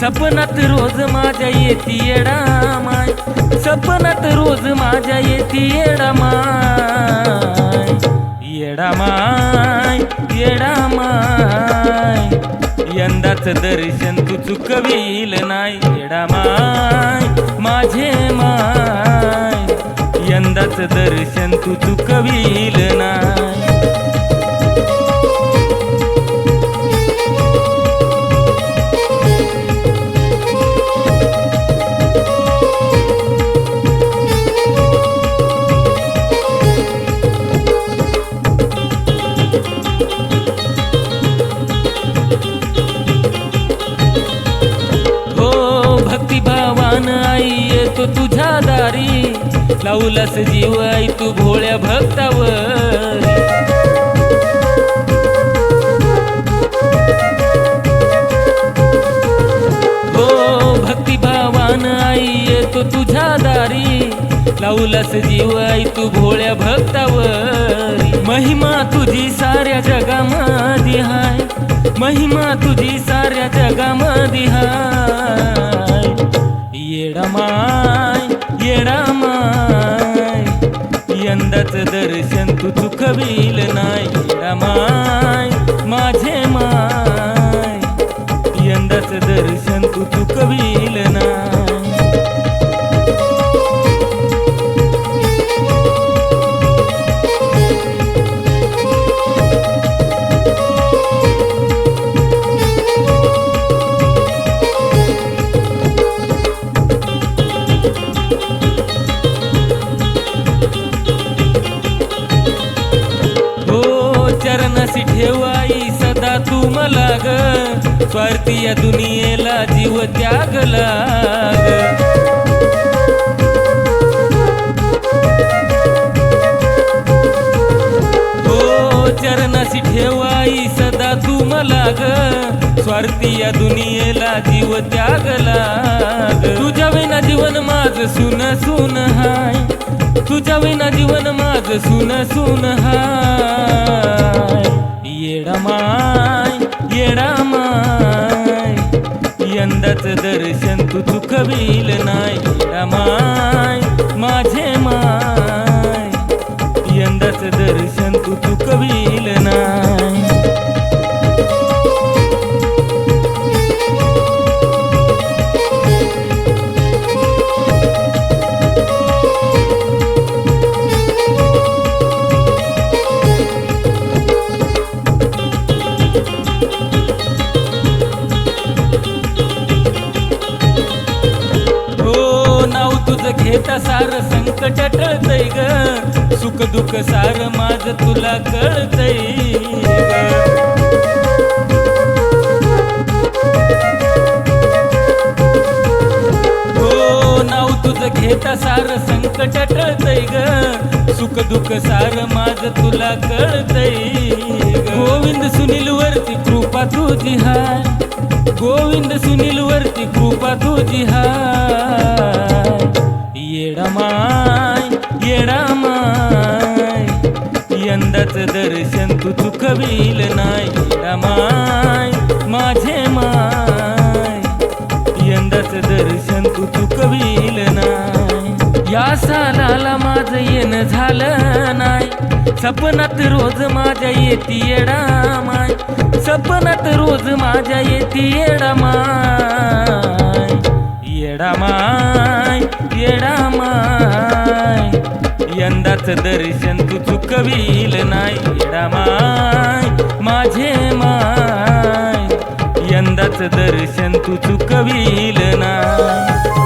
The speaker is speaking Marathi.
सपनात रोज माझ्या येती येडा माय, सपनात रोज माझ्या येती येडा माय, येडा माय, येडा माय, यंदाच दर्शन तू चुकवील नाही, येडा माय माझे माय, यंदाच दर्शन तू चुकवील नाही. भक्तिभावान आई येतो तुझ्या दारी, लावलास जीव आई तू भोळ्या भक्तावर. हो भक्तिभावान आई येतो तुझ्या दारी, लावलास जीव आई तू भोळ्या भक्तावर. महिमा तुझी साऱ्या जगामध्ये हाय, महिमा तुझी साऱ्या जगामध्ये हाय, येडा माय, येडा माय, यंदाच दर्शन तू चुकवील नाही, येडा माय माझे माय, यंदाच दर्शन तू चुकवील नाही. चरणाशी ठेवाई सदा तू मला ग, स्वार्थी या दुनियेला जीव त्यागला ग. हो चरणाशी ठेवाई सदा तू मला ग, स्वार्थी या दुनियेला जीव त्यागला ग. तुझ्या विना जीवन माझ सुन सुन हाय, तुझ्या विना जीवन माझ सुन सुन हाय, येडा माय, येडा माय, यंदाच दर्शन तू चुकवील नाही, येडा माय माझे माय, यंदाच दर्शन तू चुकवील नाही. घेता सार संकट टळतय ग, सुख दुःख सार माझ तुला कळतय ग. हो नाव तुझं घेता सार संकट टळतय ग, सुख दुःख सार माझ तुला कळतय ग. गोविंद सुनील वरती कृपा तुझी हाय, गोविंद सुनील वरती कृपा तुझी हाय, येडा माय, येडा माय, यंदाच दर्शन तू चुकवील नाही, येडा माय माझे माय, यंदाच दर्शन तू चुकवील नाही. या सालाला माझं येणं झालं नाही, सपनात रोज माझ्या येती येडा माय, सपनात रोज माझ्या येती येडा माय, येडा माय, येडा माय, यंदाच दर्शन तू चुकवील नाही, येडा माय माझे माय, यंदाच दर्शन तू चुकवील नाही.